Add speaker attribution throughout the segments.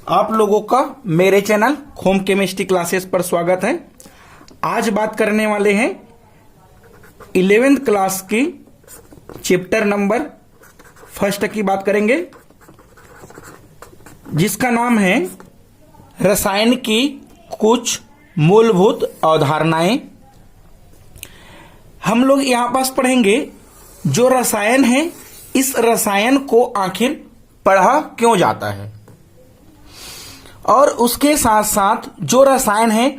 Speaker 1: आप लोगों का मेरे चैनल होम केमिस्ट्री क्लासेस पर स्वागत है। आज बात करने वाले हैं 11th क्लास की चैप्टर नंबर फर्स्ट की बात करेंगे, जिसका नाम है रसायन की कुछ मूलभूत अवधारणाएं। हम लोग यहां पास पढ़ेंगे जो रसायन है, इस रसायन को आखिर पढ़ा क्यों जाता है, और उसके साथ साथ जो रसायन है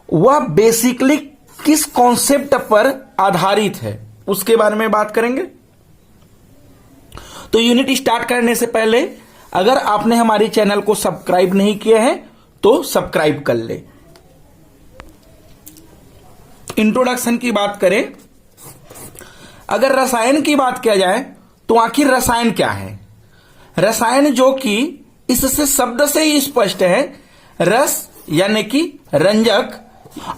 Speaker 1: वह बेसिकली किस कॉन्सेप्ट पर आधारित है उसके बारे में बात करेंगे। तो यूनिट स्टार्ट करने से पहले अगर आपने हमारे चैनल को सब्सक्राइब नहीं किया है तो सब्सक्राइब कर ले। इंट्रोडक्शन की बात करें, अगर रसायन की बात किया जाए तो आखिर रसायन क्या है। रसायन जो कि इससे शब्द से ही स्पष्ट है, रस यानी कि रंजक,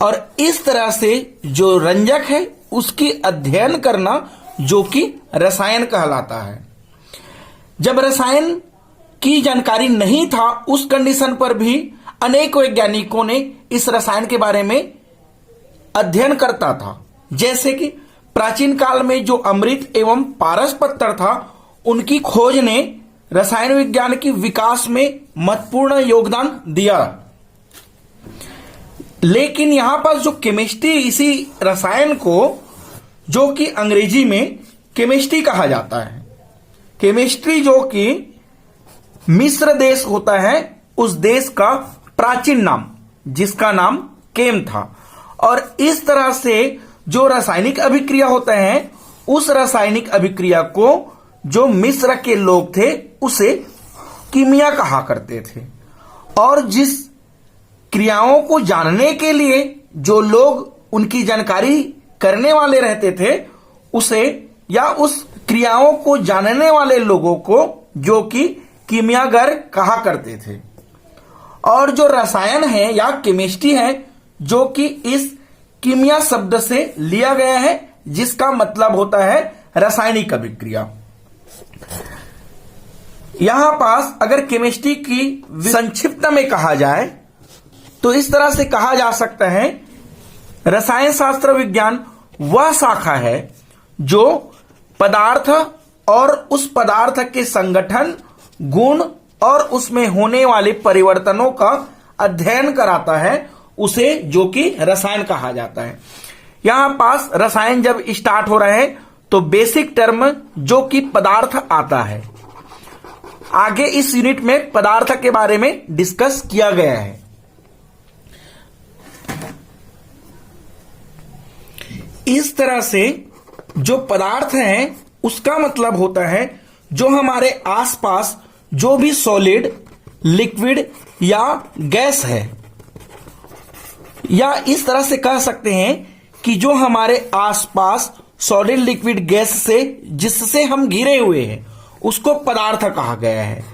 Speaker 1: और इस तरह से जो रंजक है उसकी अध्ययन करना जो कि रसायन कहलाता है। जब रसायन की जानकारी नहीं था उस कंडीशन पर भी अनेक वैज्ञानिकों ने इस रसायन के बारे में अध्ययन करता था। जैसे कि प्राचीन काल में जो अमृत एवं पारस पत्थर था, उनकी खोज ने रसायन विज्ञान की विकास में महत्वपूर्ण योगदान दिया। लेकिन यहां पर जो केमिस्ट्री, इसी रसायन को जो कि अंग्रेजी में केमिस्ट्री कहा जाता है, केमिस्ट्री जो कि मिस्र देश होता है उस देश का प्राचीन नाम, जिसका नाम केम था। और इस तरह से जो रासायनिक अभिक्रिया होता है, उस रासायनिक अभिक्रिया को जो मिस्र के लोग थे उसे कीमिया कहा करते थे। और जिस क्रियाओं को जानने के लिए जो लोग उनकी जानकारी करने वाले रहते थे, उसे या उस क्रियाओं को जानने वाले लोगों को जो कि कीमियागर कहा करते थे। और जो रसायन है या केमिस्ट्री है जो कि इस कीमिया शब्द से लिया गया है, जिसका मतलब होता है रासायनिक अभिक्रिया। यहां पास अगर केमिस्ट्री की संक्षिप्त में कहा जाए तो इस तरह से कहा जा सकता है, रसायन शास्त्र विज्ञान वह शाखा है जो पदार्थ और उस पदार्थ के संगठन, गुण और उसमें होने वाले परिवर्तनों का अध्ययन कराता है, उसे जो कि रसायन कहा जाता है। यहां पास रसायन जब स्टार्ट हो रहा है तो बेसिक टर्म जो कि पदार्थ आता है। आगे इस यूनिट में पदार्थ के बारे में डिस्कस किया गया है। इस तरह से जो पदार्थ है उसका मतलब होता है जो हमारे आसपास जो भी सॉलिड, लिक्विड या गैस है, या इस तरह से कह सकते हैं कि जो हमारे आसपास सॉलिड, लिक्विड, गैस से जिससे हम घिरे हुए हैं उसको पदार्थ कहा गया है।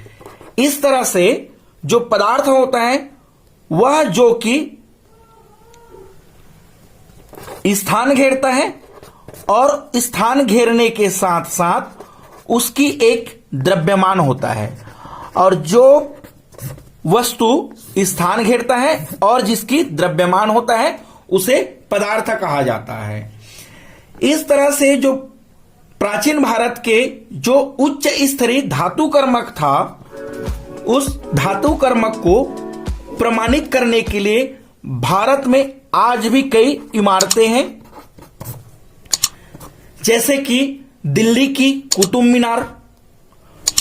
Speaker 1: इस तरह से जो पदार्थ होता है वह जो कि स्थान घेरता है, और स्थान घेरने के साथ साथ उसकी एक द्रव्यमान होता है। और जो वस्तु स्थान घेरता है और जिसकी द्रव्यमान होता है उसे पदार्थ कहा जाता है। इस तरह से जो प्राचीन भारत के जो उच्च स्तरीय धातु कर्मक था, उस धातु कर्मक को प्रमाणित करने के लिए भारत में आज भी कई इमारतें हैं, जैसे कि दिल्ली की कुतुब मीनार,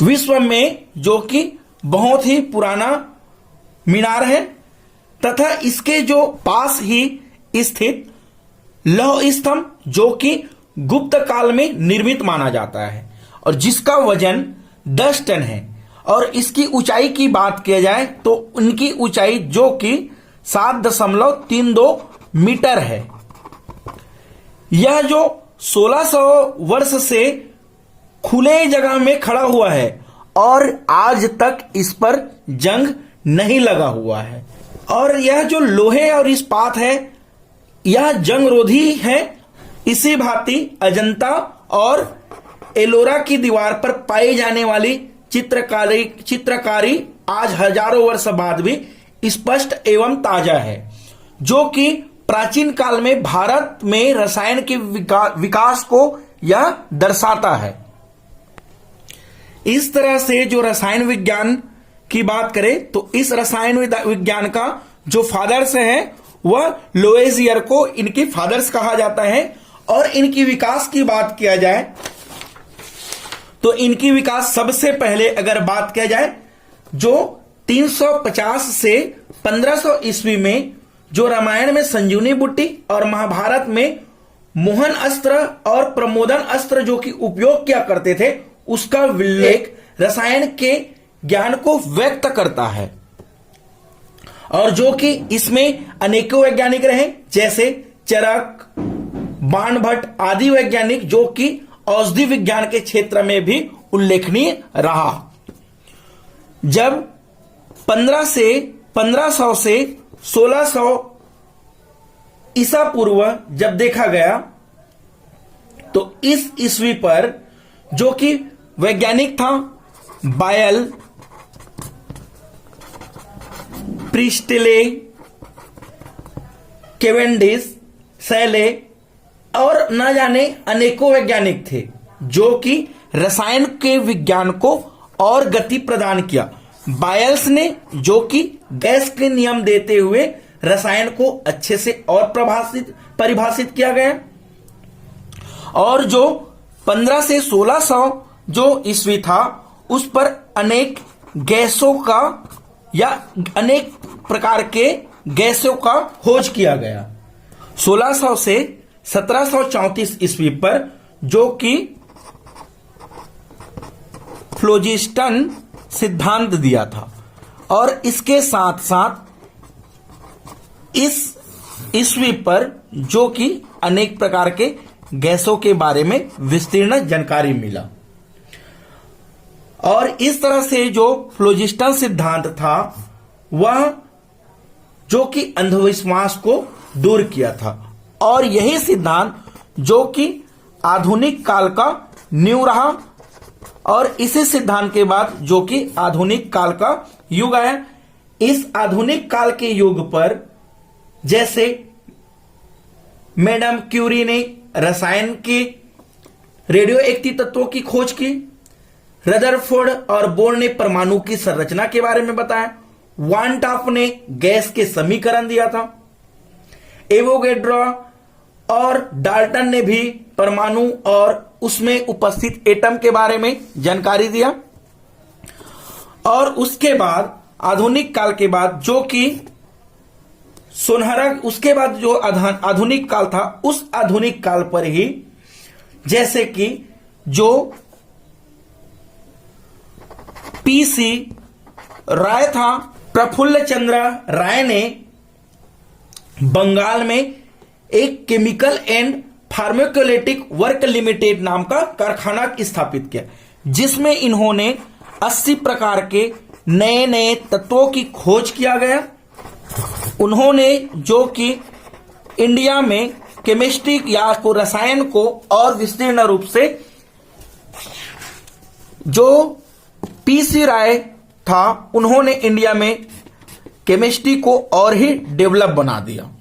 Speaker 1: विश्व में जो कि बहुत ही पुराना मीनार है, तथा इसके जो पास ही स्थित लौह स्तंभ जो कि गुप्त काल में निर्मित माना जाता है और जिसका वजन 10 टन है। और इसकी ऊंचाई की बात किया जाए तो उनकी ऊंचाई जो कि 7.32 मीटर है। यह जो 1600 वर्ष से खुले जगह में खड़ा हुआ है और आज तक इस पर जंग नहीं लगा हुआ है। और यह जो लोहे और इस्पात है यह जंगरोधी है। इसी भांति अजंता और एलोरा की दीवार पर पाई जाने वाली चित्रकारी आज हजारों वर्ष बाद भी स्पष्ट एवं ताजा है, जो कि प्राचीन काल में भारत में रसायन के विकास को यह दर्शाता है। इस तरह से जो रसायन विज्ञान की बात करें तो इस रसायन विज्ञान का जो फादर्स है वह लोएजियर को इनके फादर्स कहा जाता है। और इनकी विकास की बात किया जाए तो इनकी विकास सबसे पहले अगर बात किया जाए जो 350 से 1500 ईस्वी में जो रामायण में संजीवनी बूटी और महाभारत में मोहन अस्त्र और प्रमोदन अस्त्र जो कि उपयोग किया करते थे, उसका उल्लेख रसायन के ज्ञान को व्यक्त करता है। और जो कि इसमें अनेकों वैज्ञानिक रहे, जैसे चरक, बाणभट्ट आदि वैज्ञानिक, जो कि औषधि विज्ञान के क्षेत्र में भी उल्लेखनीय रहा। जब 1500 से 1600 ईसा पूर्व जब देखा गया तो इस ईस्वी पर जो कि वैज्ञानिक था बायल, प्रिस्टले, केवेंडिश, सैले और न जाने अनेकों वैज्ञानिक थे जो कि रसायन के विज्ञान को और गति प्रदान किया। बायल्स ने जो कि गैस के नियम देते हुए रसायन को अच्छे से और परिभाषित किया गया। और जो 15 से 1600 जो ईस्वी था उस पर अनेक गैसों का या अनेक प्रकार के गैसों का खोज किया गया। 1600 से 1734 ईस्वी पर जो कि फ्लोजिस्टन सिद्धांत दिया था। और इसके साथ साथ इस ईस्वी पर जो कि अनेक प्रकार के गैसों के बारे में विस्तीर्ण जानकारी मिला। और इस तरह से जो फ्लोजिस्टन सिद्धांत था वह जो कि अंधविश्वास को दूर किया था। और यही सिद्धांत जो कि आधुनिक काल का नींव रहा। और इसी सिद्धांत के बाद जो कि आधुनिक काल का युग आया। इस आधुनिक काल के युग पर जैसे मैडम क्यूरी ने रसायन के रेडियो एक्टिव तत्वों की खोज की, रदरफोर्ड और बोर ने परमाणु की संरचना के बारे में बताया, वान टॉप ने गैस के समीकरण दिया था, एवोगैड्रो और डाल्टन ने भी परमाणु और उसमें उपस्थित एटम के बारे में जानकारी दिया। और उसके बाद आधुनिक काल के बाद जो कि सुनहरा, उसके बाद जो आधुनिक काल था उस आधुनिक काल पर ही जैसे कि जो पीसी राय था, प्रफुल्ल चंद्र राय ने बंगाल में एक केमिकल एंड फार्माकोलिटिक वर्क लिमिटेड नाम का कारखाना स्थापित किया, जिसमें इन्होंने 80 प्रकार के नए नए तत्वों की खोज किया गया। उन्होंने जो कि इंडिया में केमिस्ट्री या को रसायन को और विस्तीर्ण रूप से जो पीसी राय था उन्होंने इंडिया में केमिस्ट्री को और ही डेवलप बना दिया।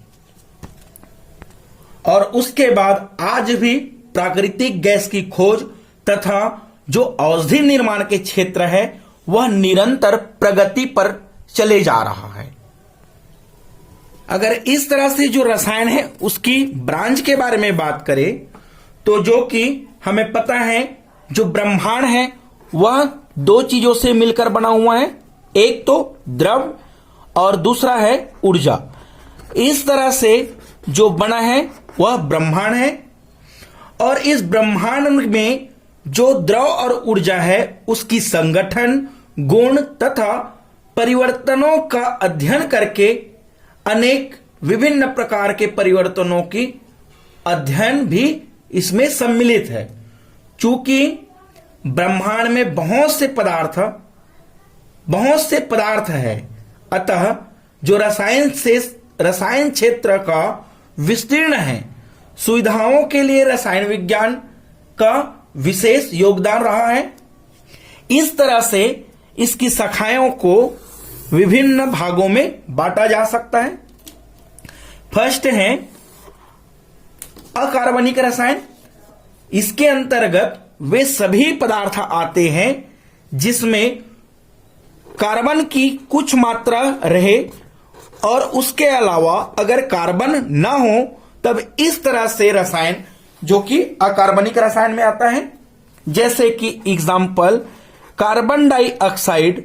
Speaker 1: और उसके बाद आज भी प्राकृतिक गैस की खोज तथा जो औषधि निर्माण के क्षेत्र है वह निरंतर प्रगति पर चले जा रहा है। अगर इस तरह से जो रसायन है उसकी ब्रांच के बारे में बात करें तो जो कि हमें पता है जो ब्रह्मांड है वह दो चीजों से मिलकर बना हुआ है, एक तो द्रव और दूसरा है ऊर्जा। इस तरह से जो बना है वह ब्रह्मांड है। और इस ब्रह्मांड में जो द्रव और ऊर्जा है उसकी संगठन, गुण तथा परिवर्तनों का अध्ययन करके अनेक विभिन्न प्रकार के परिवर्तनों की अध्ययन भी इसमें सम्मिलित है। चूंकि ब्रह्मांड में बहुत से पदार्थ है, अतः जो रसायन क्षेत्र का विस्तीर्ण है, सुविधाओं के लिए रसायन विज्ञान का विशेष योगदान रहा है। इस तरह से इसकी शाखाओं को विभिन्न भागों में बांटा जा सकता है। फर्स्ट है अकार्बनिक रसायन। इसके अंतर्गत वे सभी पदार्थ आते हैं जिसमें कार्बन की कुछ मात्रा रहे और उसके अलावा अगर कार्बन ना हो तब इस तरह से रसायन जो कि अकार्बनिक रसायन में आता है। जैसे कि example carbon dioxide,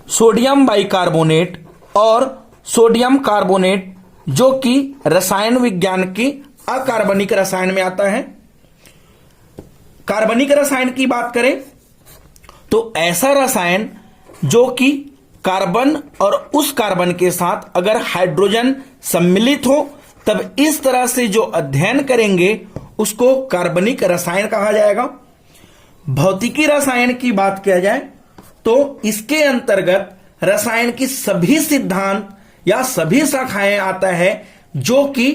Speaker 1: sodium bicarbonate और सोडियम कार्बोनेट जो कि रसायन विज्ञान की अकार्बनिक रसायन में आता है। कार्बनिक रसायन की बात करें तो ऐसा रसायन जो कि कार्बन और उस कार्बन के साथ अगर हाइड्रोजन सम्मिलित हो तब इस तरह से जो अध्ययन करेंगे उसको कार्बनिक रसायन कहा जाएगा। भौतिकी रसायन की बात किया जाए तो इसके अंतर्गत रसायन की सभी सिद्धांत या सभी शाखाएं आता है जो कि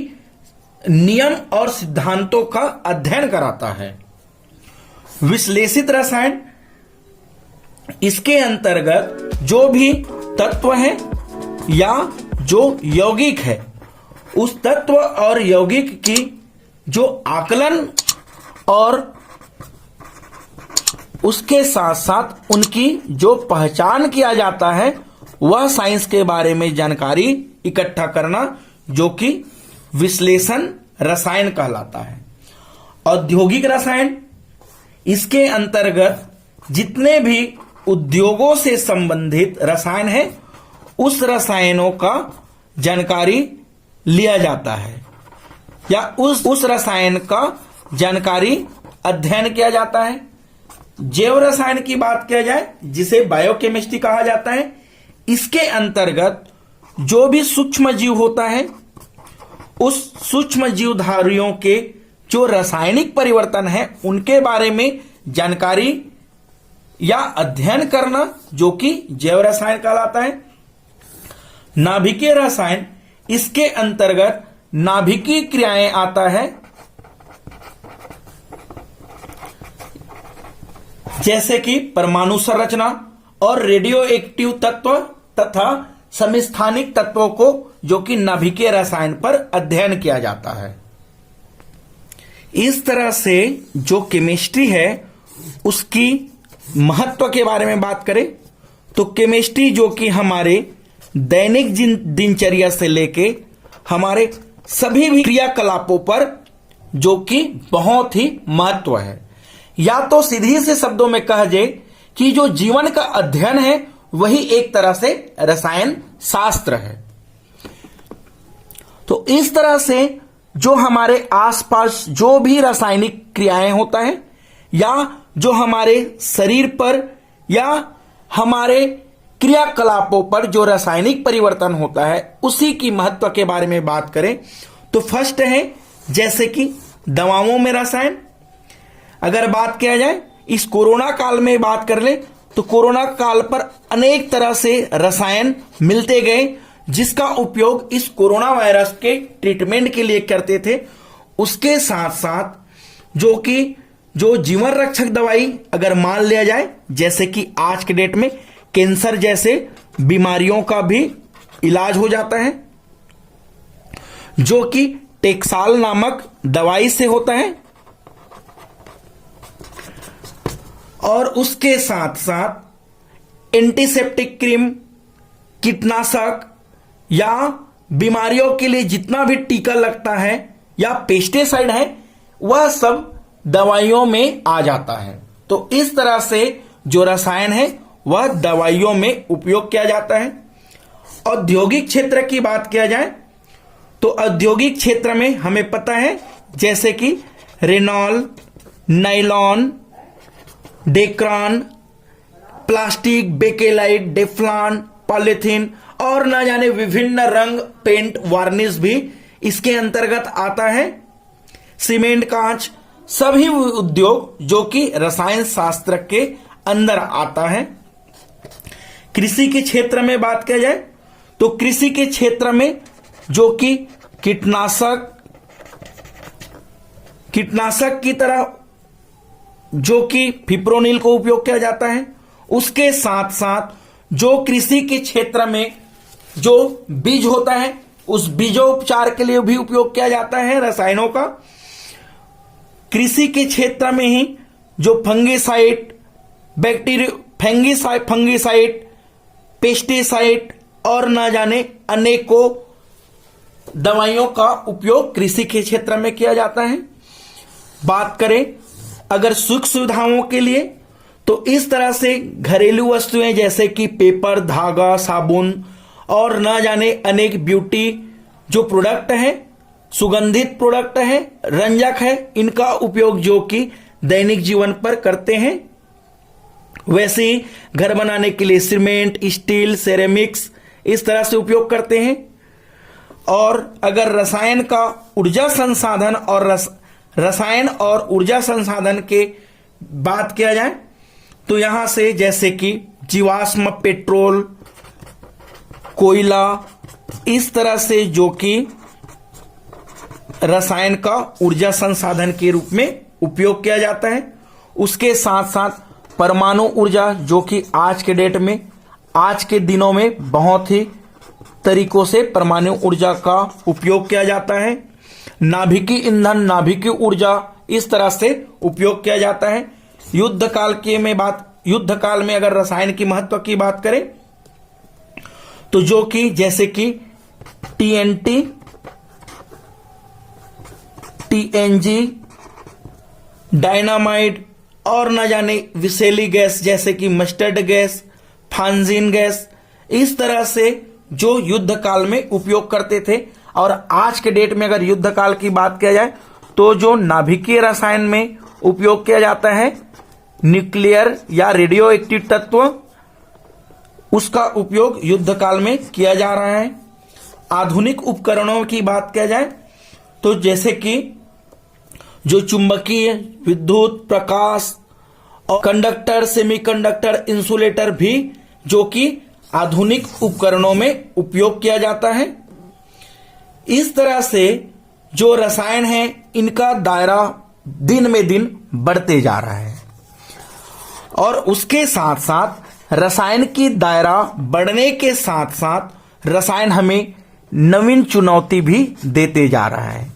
Speaker 1: नियम और सिद्धांतों का अध्ययन कराता है। विश्लेषित रसायन, इसके अंतर्गत जो भी तत्व है या जो यौगिक है उस तत्व और यौगिक की जो आकलन और उसके साथ साथ उनकी जो पहचान किया जाता है वह साइंस के बारे में जानकारी इकट्ठा करना जो कि विश्लेषण रसायन कहलाता है। औद्योगिक रसायन, इसके अंतर्गत जितने भी उद्योगों से संबंधित रसायन है उस रसायनों का जानकारी लिया जाता है या उस रसायन का जानकारी अध्ययन किया जाता है। जैव रसायन की बात किया जाए जिसे बायोकेमिस्ट्री कहा जाता है, इसके अंतर्गत जो भी सूक्ष्म जीव होता है उस सूक्ष्म जीवधारियों के जो रासायनिक परिवर्तन है उनके बारे में जानकारी या अध्ययन करना जो कि जैव रसायन कहलाता है। नाभिकीय रसायन, इसके अंतर्गत नाभिकीय क्रियाएं आता है जैसे कि परमाणु संरचना और रेडियो एक्टिव तत्व तथा समस्थानिक तत्वों को जो कि नाभिकीय रसायन पर अध्ययन किया जाता है। इस तरह से जो केमिस्ट्री है उसकी महत्व के बारे में बात करें तो केमिस्ट्री जो कि हमारे दैनिक दिनचर्या से लेके हमारे सभी भी क्रियाकलापों पर जो कि बहुत ही महत्व है। या तो सीधी से शब्दों में कहा जाए कि जो जीवन का अध्ययन है वही एक तरह से रसायन शास्त्र है। तो इस तरह से जो हमारे आसपास जो भी रासायनिक क्रियाएं होता है या जो हमारे शरीर पर या हमारे क्रियाकलापों पर जो रासायनिक परिवर्तन होता है उसी की महत्व के बारे में बात करें तो फर्स्ट है जैसे कि दवाओं में रसायन। अगर बात किया जाए इस कोरोना काल में बात कर ले तो कोरोना काल पर अनेक तरह से रसायन मिलते गए जिसका उपयोग इस कोरोना वायरस के ट्रीटमेंट के लिए करते थे। उसके साथ साथ जो कि जो जीवन रक्षक दवाई अगर मान लिया जाए जैसे कि आज के डेट में कैंसर जैसे बीमारियों का भी इलाज हो जाता है जो कि टेक्साल नामक दवाई से होता है। और उसके साथ साथ एंटीसेप्टिक क्रीम, कीटनाशक या बीमारियों के लिए जितना भी टीका लगता है या पेस्टिसाइड है वह सब दवाइयों में आ जाता है। तो इस तरह से जो रसायन है वह दवाइयों में उपयोग किया जाता है। औद्योगिक क्षेत्र की बात किया जाए तो औद्योगिक क्षेत्र में हमें पता है जैसे कि रेनॉल, nylon, Dacron, plastic, bakelite, Teflon, polythene और न जाने विभिन्न रंग, पेंट, वार्निश भी इसके अंतर्गत आता है। सीमेंट, कांच, सभी उद्योग जो कि रसायन शास्त्र के अंदर आता है। कृषि के क्षेत्र में बात किया जाए तो कृषि के क्षेत्र में जो कि कीटनाशक की तरह जो कि फिप्रोनिल को उपयोग किया जाता है उसके साथ साथ जो कृषि के क्षेत्र में जो बीज होता है उस बीजोपचार के लिए भी उपयोग किया जाता है रसायनों का। कृषि के क्षेत्र में ही जो फंगिसाइड, फंगिसाइड, पेस्टिसाइड और ना जाने अनेकों दवाइयों का उपयोग कृषि के क्षेत्र में किया जाता है। बात करें अगर सुख सुविधाओं के लिए तो इस तरह से घरेलू वस्तुएं जैसे कि पेपर, धागा, साबुन और ना जाने अनेक ब्यूटी जो प्रोडक्ट है, सुगंधित प्रोडक्ट है, रंजक है, इनका उपयोग जो कि दैनिक जीवन पर करते हैं। वैसे ही घर बनाने के लिए सीमेंट, स्टील, सेरेमिक्स इस तरह से उपयोग करते हैं। और अगर रसायन का ऊर्जा संसाधन और रसायन और ऊर्जा संसाधन के बात किया जाए तो यहां से जैसे कि जीवाश्म पेट्रोल, कोयला, इस तरह से जो कि रसायन का ऊर्जा संसाधन के रूप में उपयोग किया जाता है। उसके साथ साथ परमाणु ऊर्जा जो कि आज के डेट में, आज के दिनों में बहुत ही तरीकों से परमाणु ऊर्जा का उपयोग किया जाता है। नाभिकीय ईंधन, नाभिकीय ऊर्जा इस तरह से उपयोग किया जाता है। युद्ध काल में अगर रसायन की महत्व की बात करें तो जो कि जैसे कि TNT, TNG, डायनामाइट और न जाने विषैली गैस जैसे कि मस्टर्ड गैस, फांजीन गैस, इस तरह से जो युद्ध काल में उपयोग करते थे। और आज के डेट में अगर युद्ध काल की बात किया जाए तो जो नाभिकीय रसायन में उपयोग किया जाता है, न्यूक्लियर या रेडियो एक्टिव तत्व, उसका उपयोग युद्ध काल में किया जा रहा है। आधुनिक उपकरणों की बात किया जाए तो जैसे कि जो चुंबकीय, विद्युत, प्रकाश और कंडक्टर, सेमीकंडक्टर, इंसुलेटर भी जो कि आधुनिक उपकरणों में उपयोग किया जाता है। इस तरह से जो रसायन है इनका दायरा दिन में दिन बढ़ते जा रहा है। और उसके साथ साथ रसायन की दायरा बढ़ने के साथ साथ रसायन हमें नवीन चुनौती भी देते जा रहा है।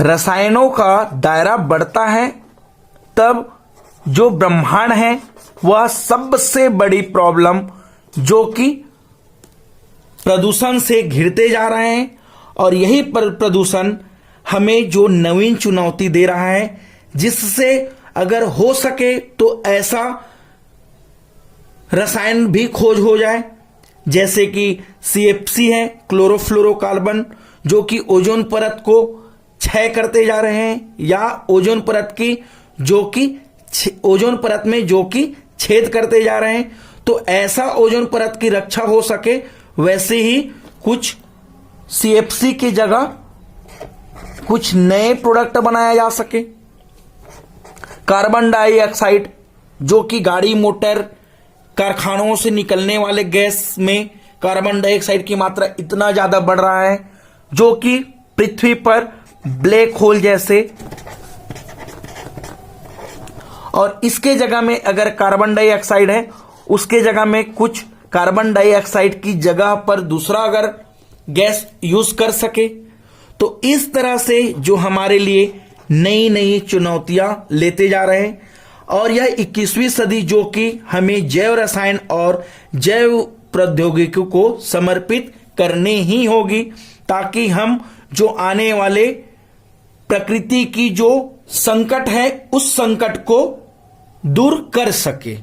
Speaker 1: रसायनों का दायरा बढ़ता है तब जो ब्रह्मांड है वह सबसे बड़ी प्रॉब्लम जो कि प्रदूषण से घिरते जा रहे हैं। और यही प्रदूषण हमें जो नवीन चुनौती दे रहा है, जिससे अगर हो सके तो ऐसा रसायन भी खोज हो जाए जैसे कि CFC है, क्लोरोफ्लोरोकार्बन, जो कि ओजोन परत को क्षय करते जा रहे हैं, या ओजोन परत की जो कि ओजोन परत में जो कि छेद करते जा रहे हैं। तो ऐसा ओजोन परत की रक्षा हो सके वैसे ही कुछ CFC की जगह कुछ नए प्रोडक्ट बनाया जा सके। कार्बन डाइऑक्साइड जो कि गाड़ी, मोटर, कारखानों से निकलने वाले गैस में कार्बन डाइऑक्साइड की मात्रा इतना ज्यादा बढ़ रहा है जो कि पृथ्वी पर ब्लैक होल जैसे, और इसके जगह में अगर कार्बन डाइऑक्साइड है उसके जगह में कुछ कार्बन डाइऑक्साइड की जगह पर दूसरा अगर गैस यूज कर सके तो इस तरह से जो हमारे लिए नई नई चुनौतियां लेते जा रहे हैं। और यह 21वीं सदी जो कि हमें जैव रसायन और जैव प्रौद्योगिकी को समर्पित करनी ही होगी ताकि हम जो आने वाले प्रकृति की जो संकट है उस संकट को दूर कर सके।